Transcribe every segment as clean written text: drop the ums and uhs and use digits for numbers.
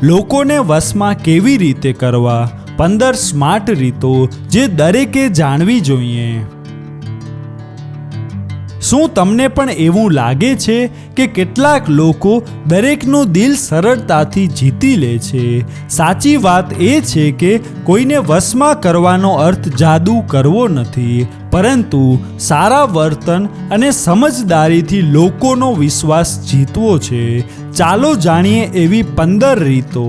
લોકોને વશમાં કેવી રીતે કરવા, 15 સ્માર્ટ રીતો જે દરેકે જાણવી જોઈએ। શું તમને પણ એવું લાગે છે કે કેટલાક લોકો દરેકનું દિલ સરળતાથી જીતી લે છે? સાચી વાત એ છે કે કોઈને વશમાં કરવાનો અર્થ જાદુ કરવો નથી, પરંતુ સારા વર્તન અને સમજદારીથી લોકોનો વિશ્વાસ જીતવો છે। ચાલો જાણીએ એવી 15 રીતો।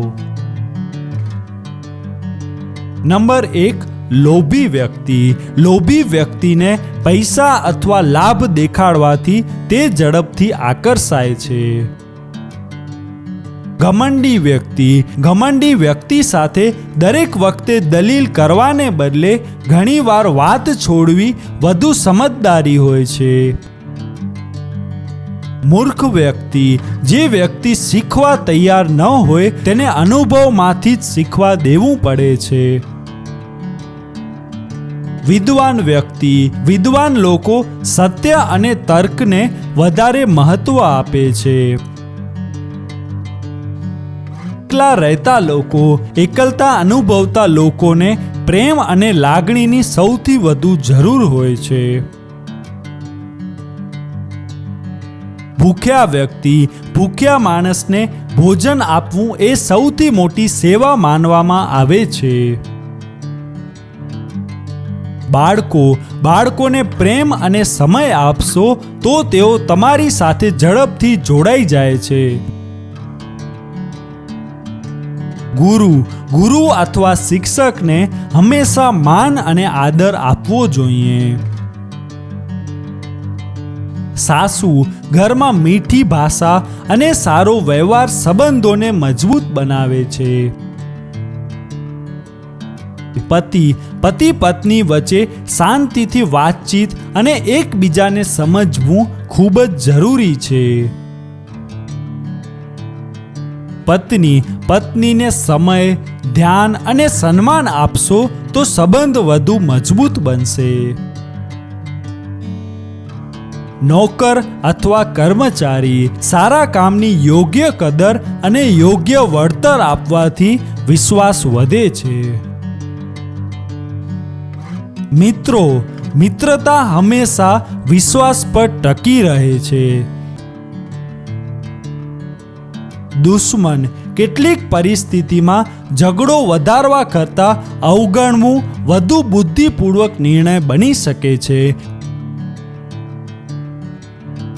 નંબર 1, લોભી વ્યક્તિ। લોભી વ્યક્તિને પૈસા અથવા લાભ દેખાડવાથી તે ઝડપથી આકર્ષાય છે। ઘમંડી વ્યક્તિ। ઘમંડી વ્યક્તિ સાથે દરેક વખતે દલીલ કરવાને બદલે ઘણીવાર વાત છોડવી વધુ સમજદારી હોય છે। મૂર્ખ વ્યક્તિ। જે વ્યક્તિ શીખવા તૈયાર ન હોય તેને અનુભવમાંથી જ શીખવા દેવું પડે છે। વિદ્વાન વ્યક્તિ। વિદ્વાન લોકો સત્ય અને તર્કને વધારે મહત્વ આપે છે। એકલા રહેતા લોકો। એકલતા અનુભવતા લોકોને પ્રેમ અને લાગણીની સૌથી વધુ જરૂર હોય છે। ભૂખ્યા વ્યક્તિ। ભૂખ્યા માણસને ભોજન આપવું એ સૌથી મોટી સેવા માનવામાં આવે છે। બાળકો। બાળકોને પ્રેમ અને સમય આપશો તો તેઓ તમારી સાથે ઝડપથી જોડાઈ જાય છે। ગુરુ। ગુરુ અથવા શિક્ષકને હંમેશા માન અને આદર આપવો જોઈએ। સાસુ। ઘરમાં મીઠી ભાષા અને સારો વ્યવહાર સંબંધોને મજબૂત બનાવે છે। પતિ। પતિ પત્ની વચ્ચે શાંતિથી વાતચીત અને એકબીજાને સમજવું ખૂબ જ જરૂરી છે। પત્ની। પત્નીને સમય, ધ્યાન અને સન્માન આપશો તો સંબંધ વધુ મજબૂત બનશે। નોકર અથવા કર્મચારી। સારા કામની યોગ્ય કદર અને યોગ્ય વળતર આપવાથી વિશ્વાસ વધે છે। મિત્રો। મિત્રતા હંમેશા વિશ્વાસ પર ટકી રહે છે। દુશ્મન। કેટલીક પરિસ્થિતિમાં ઝઘડો વધારવા કરતાં અવગણવું વધુ બુદ્ધિપૂર્વક નિર્ણય બની શકે છે।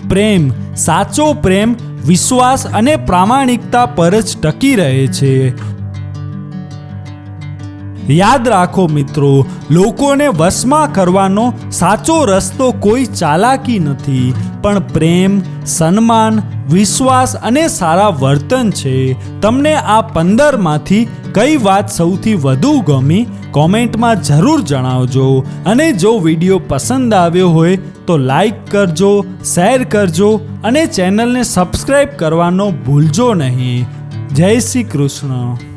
પ્રેમ। સાચો પ્રેમ વિશ્વાસ અને પ્રામાણિકતા પર જ ટકી રહે છે। યાદ રાખો મિત્રો, લોકોને વશમાં કરવાનો સાચો રસ્તો કોઈ ચાલાકી નથી, પણ પ્રેમ, સન્માન, વિશ્વાસ અને સારા વર્તન છે। તમને આ 15માંથી કઈ વાત સૌથી વધુ ગમી કોમેન્ટમાં જરૂર જણાવજો। અને જો વિડીયો પસંદ આવ્યો હોય તો લાઈક કરજો, શેર કરજો અને ચેનલને સબસ્ક્રાઈબ કરવાનો ભૂલજો નહીં। જય શ્રી કૃષ્ણ।